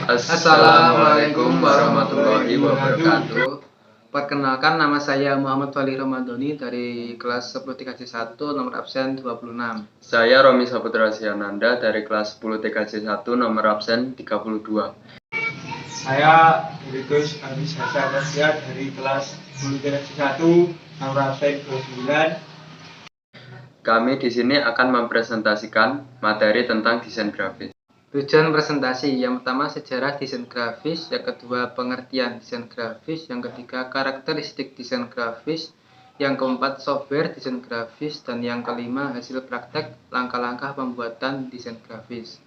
Assalamualaikum warahmatullahi wabarakatuh. Perkenalkan, nama saya Muhammad Fali Ramadhani dari kelas 10 TKJ 1 nomor absen 26. Saya Romi Saputra Siananda dari kelas 10 TKJ 1 nomor absen 32. Saya Gus Agus Hasan Rasya dari kelas 10 TKJ 1 nomor absen 29. Kami di sini akan mempresentasikan materi tentang desain grafis. Tujuan presentasi: yang pertama sejarah desain grafis, yang kedua pengertian desain grafis, yang ketiga karakteristik desain grafis, yang keempat software desain grafis, dan yang kelima hasil praktek langkah-langkah pembuatan desain grafis.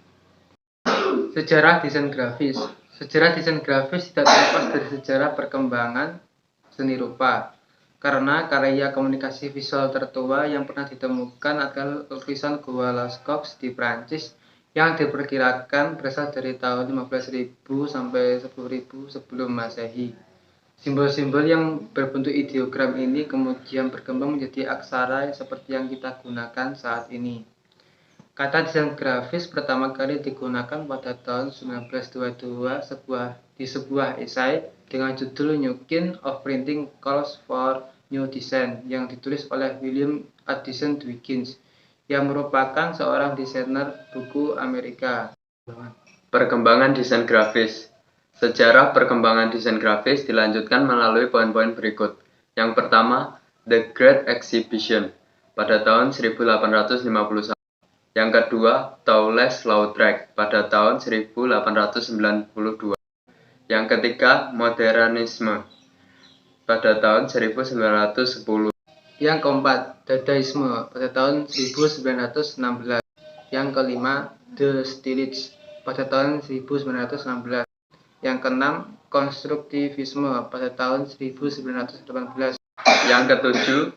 Sejarah desain grafis. Sejarah desain grafis tidak terlepas dari sejarah perkembangan seni rupa, karena karya komunikasi visual tertua yang pernah ditemukan adalah lukisan Gua Lascaux di Prancis yang diperkirakan berasal dari tahun 15.000 sampai 10.000 sebelum Masehi. Simbol-simbol yang berbentuk ideogram ini kemudian berkembang menjadi aksara seperti yang kita gunakan saat ini. Kata desain grafis pertama kali digunakan pada tahun 1922 di sebuah esai dengan judul New Kind of Printing Calls for New Design yang ditulis oleh William Addison Dwiggins, yang merupakan seorang desainer buku Amerika. Perkembangan desain grafis. Sejarah perkembangan desain grafis dilanjutkan melalui poin-poin berikut. Yang pertama, The Great Exhibition pada tahun 1851. Yang kedua, Toulouse-Lautrec pada tahun 1892. Yang ketiga, Modernisme pada tahun 1910. Yang keempat, Dadaisme pada tahun 1916. Yang kelima, The Stylists pada tahun 1916. Yang keenam, Konstruktivisme pada tahun 1918. Yang ketujuh,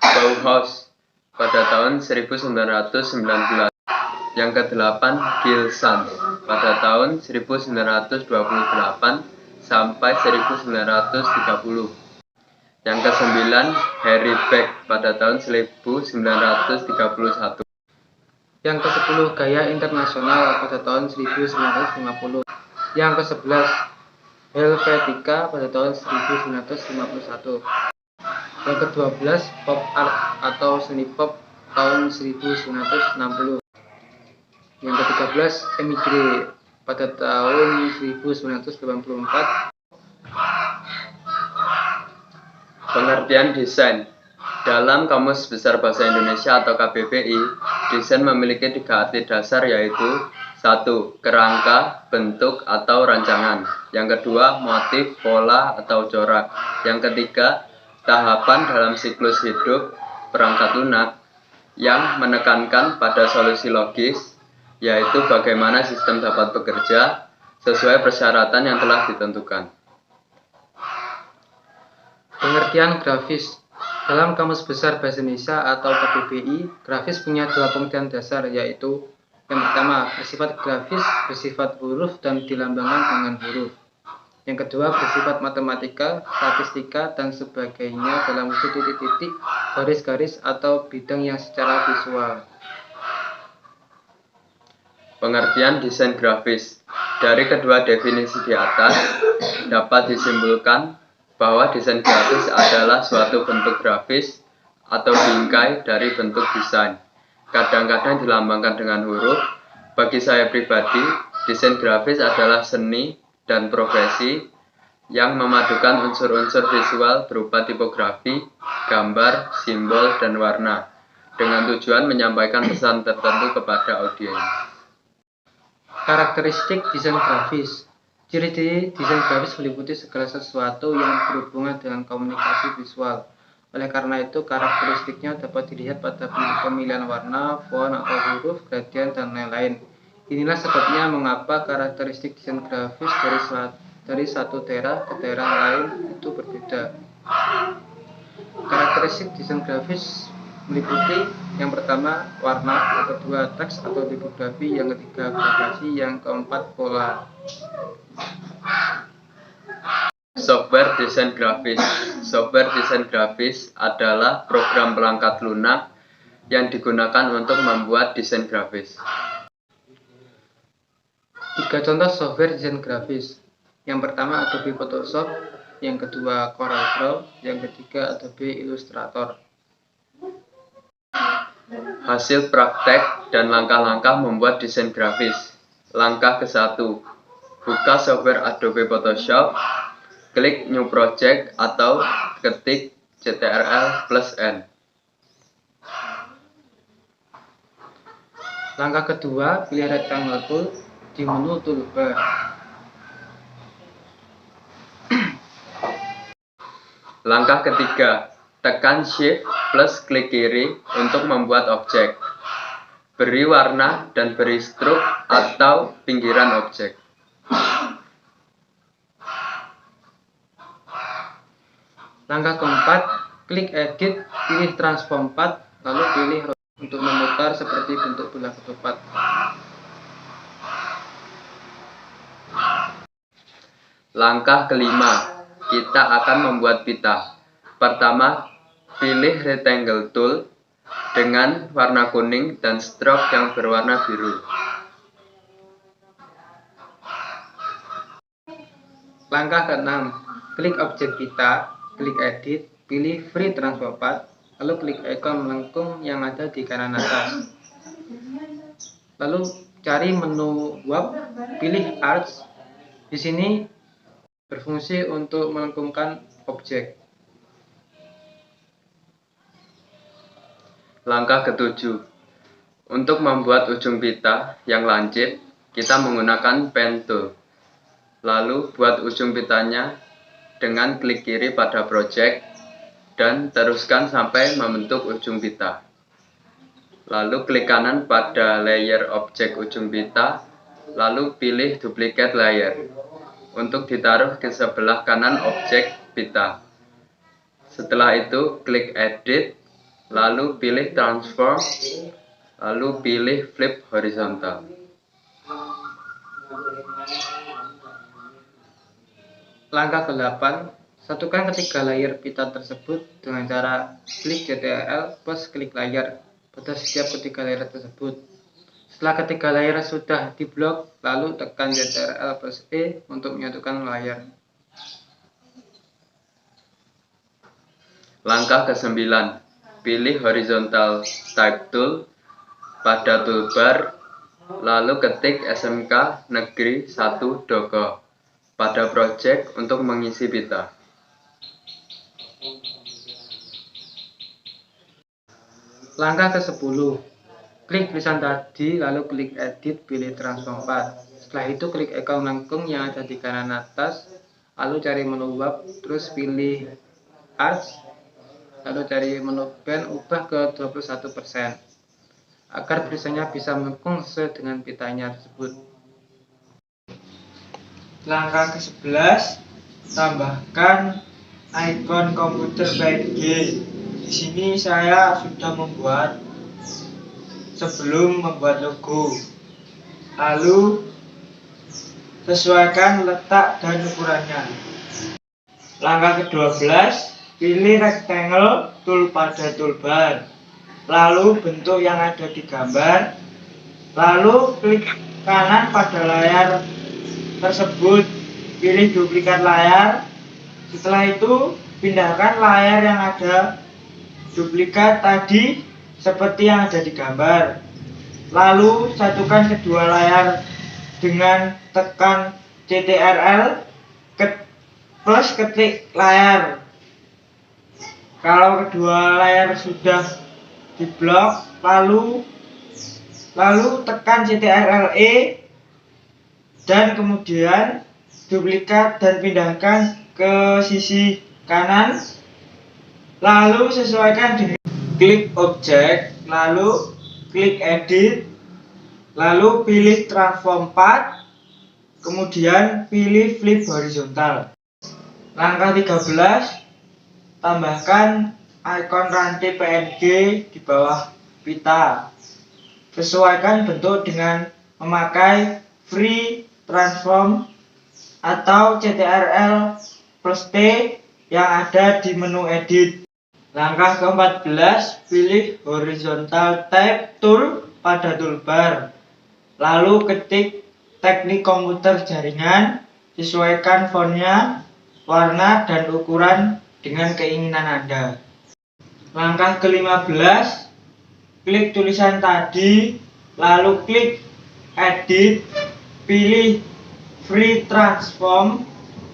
Bauhaus pada tahun 1919. Yang kedelapan, Gilsans pada tahun 1928 sampai 1930. Yang kesembilan, Harry Beck pada tahun 1931. Yang ke-10, Gaya Internasional pada tahun 1950. Yang ke-11, Helvetica pada tahun 1951. Yang ke-12, Pop Art atau seni pop tahun 1960. Yang ke-13, Emigre pada tahun 1984. Pengertian desain. Dalam Kamus Besar Bahasa Indonesia atau KBBI, desain memiliki 3 arti dasar, yaitu 1. Kerangka, bentuk, atau rancangan. Yang kedua, motif, pola, atau corak. Yang ketiga, tahapan dalam siklus hidup perangkat lunak yang menekankan pada solusi logis, yaitu bagaimana sistem dapat bekerja sesuai persyaratan yang telah ditentukan. Pengertian grafis. Dalam Kamus Besar Bahasa Indonesia atau KBBI, grafis punya 2 pengertian dasar, yaitu yang pertama, bersifat grafis, bersifat huruf dan dilambangkan dengan huruf. Yang kedua, bersifat matematika, statistika, dan sebagainya dalam wujud titik-titik, garis-garis, atau bidang yang secara visual. Pengertian desain grafis. Dari kedua definisi di atas, dapat disimpulkan bahwa desain grafis adalah suatu bentuk grafis atau bingkai dari bentuk desain. Kadang-kadang dilambangkan dengan huruf. Bagi saya pribadi, desain grafis adalah seni dan profesi yang memadukan unsur-unsur visual berupa tipografi, gambar, simbol, dan warna, dengan tujuan menyampaikan pesan tertentu kepada audiens. Karakteristik desain grafis. Ciri-ciri desain grafis meliputi segala sesuatu yang berhubungan dengan komunikasi visual. Oleh karena itu, karakteristiknya dapat dilihat pada pemilihan warna, font atau huruf, gradien, dan lain-lain. Inilah sebabnya mengapa karakteristik desain grafis dari satu daerah ke daerah lain itu berbeda. Karakteristik desain grafis meliputi yang pertama, warna, yang kedua, teks atau tipografi, yang ketiga, gradasi, yang keempat, pola. Software desain grafis. Software desain grafis adalah program perangkat lunak yang digunakan untuk membuat desain grafis. Tiga contoh software desain grafis. Yang pertama Adobe Photoshop, yang kedua Corel Draw, yang ketiga Adobe Illustrator. Hasil praktek dan langkah-langkah membuat desain grafis. Langkah ke-1, buka software Adobe Photoshop, klik New Project atau ketik Ctrl+N. Langkah kedua, pilih rectangle tool di menu toolbar. Langkah ketiga, tekan Shift plus klik kiri untuk membuat objek. Beri warna dan beri stroke atau pinggiran objek. Langkah keempat, klik edit, pilih transform path, lalu pilih untuk memutar seperti bentuk bola ketupat. Langkah kelima, kita akan membuat pita. Pertama, pilih rectangle tool dengan warna kuning dan stroke yang berwarna biru. Langkah keenam, klik objek pita, klik edit, pilih free transform path, lalu klik ikon melengkung yang ada di kanan atas. Lalu cari menu warp, pilih arch. Di sini berfungsi untuk melengkungkan objek. Langkah ketujuh, untuk membuat ujung pita yang lancip, kita menggunakan pen tool. Lalu buat ujung pitanya dengan klik kiri pada project dan teruskan sampai membentuk ujung pita. Lalu klik kanan pada layer objek ujung pita, lalu pilih duplicate layer untuk ditaruh ke sebelah kanan objek pita. Setelah itu klik edit, lalu pilih transform, lalu pilih flip horizontal. Langkah ke-8, satukan ketiga layer pita tersebut dengan cara klik Ctrl plus klik layar pada setiap ketiga layer tersebut. Setelah ketiga layer sudah diblok, lalu tekan Ctrl plus E untuk menyatukan layar. Langkah ke-9, pilih horizontal type tool pada toolbar, lalu ketik SMK Negeri 1 Doko pada project untuk mengisi pita. Langkah ke-10, klik tulisan tadi, lalu klik edit, pilih transform path. Setelah itu klik ikon melengkung yang ada di kanan atas, lalu cari menu warp, terus pilih arch, lalu cari menu pen, ubah ke 21% agar tulisannya bisa melengkung sesuai dengan pitanya tersebut. Langkah ke-11, tambahkan ikon komputer PNG. Di sini saya sudah membuat sebelum membuat logo. Lalu sesuaikan letak dan ukurannya. Langkah ke-12, pilih rectangle tool pada toolbar. Lalu bentuk yang ada di gambar. Lalu klik kanan pada layar tersebut, pilih duplikat layar. Setelah itu pindahkan layar yang ada duplikat tadi seperti yang ada di gambar. Lalu satukan kedua layar dengan tekan Ctrl plus ketik layar. Kalau kedua layar sudah diblok, lalu tekan Ctrl E dan kemudian duplikat dan pindahkan ke sisi kanan, lalu sesuaikan dengan klik objek, lalu klik edit, lalu pilih transform path, kemudian pilih flip horizontal. Langkah 13, tambahkan ikon rantai PNG di bawah pita. Sesuaikan bentuk dengan memakai free transform atau Ctrl plus T yang ada di menu edit. Langkah ke-14, pilih horizontal type tool pada toolbar. Lalu ketik teknik komputer jaringan, sesuaikan fontnya, warna, dan ukuran dengan keinginan Anda. Langkah ke-15, klik tulisan tadi, lalu klik edit, pilih free transform,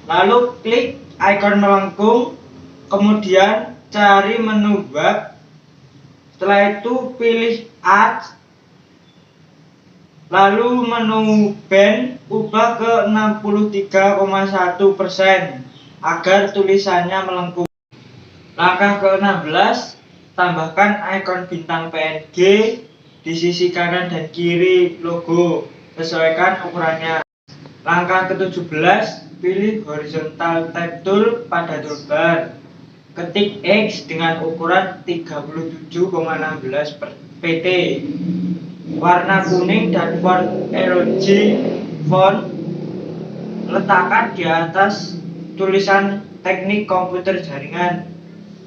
lalu klik ikon melengkung, kemudian cari menu web. Setelah itu pilih add, lalu menu band ubah ke 63,1% agar tulisannya melengkung. Langkah ke-16, tambahkan ikon bintang PNG di sisi kanan dan kiri logo, sesuaikan ukurannya. Langkah ke-17, pilih horizontal type tool pada toolbar. Ketik X dengan ukuran 37,16 pt. Warna kuning dan font ROG font letakkan di atas tulisan teknik komputer jaringan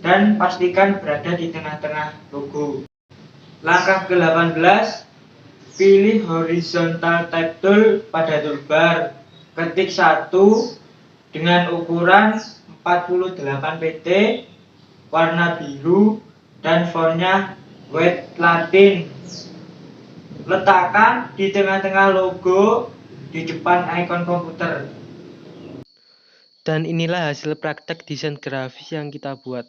dan pastikan berada di tengah-tengah logo. Langkah ke-18, pilih horizontal type tool pada toolbar. Ketik 1 dengan ukuran 48 pt, warna biru, dan fontnya white latin. Letakkan di tengah-tengah logo di depan ikon komputer. Dan inilah hasil praktek desain grafis yang kita buat.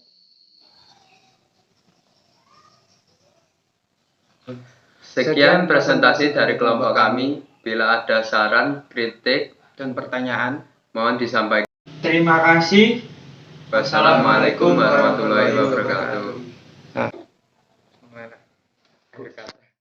Sekian presentasi dari kelompok kami. Bila ada saran, kritik, dan pertanyaan mohon disampaikan. Terima kasih. Wassalamualaikum warahmatullahi wabarakatuh. Gimana?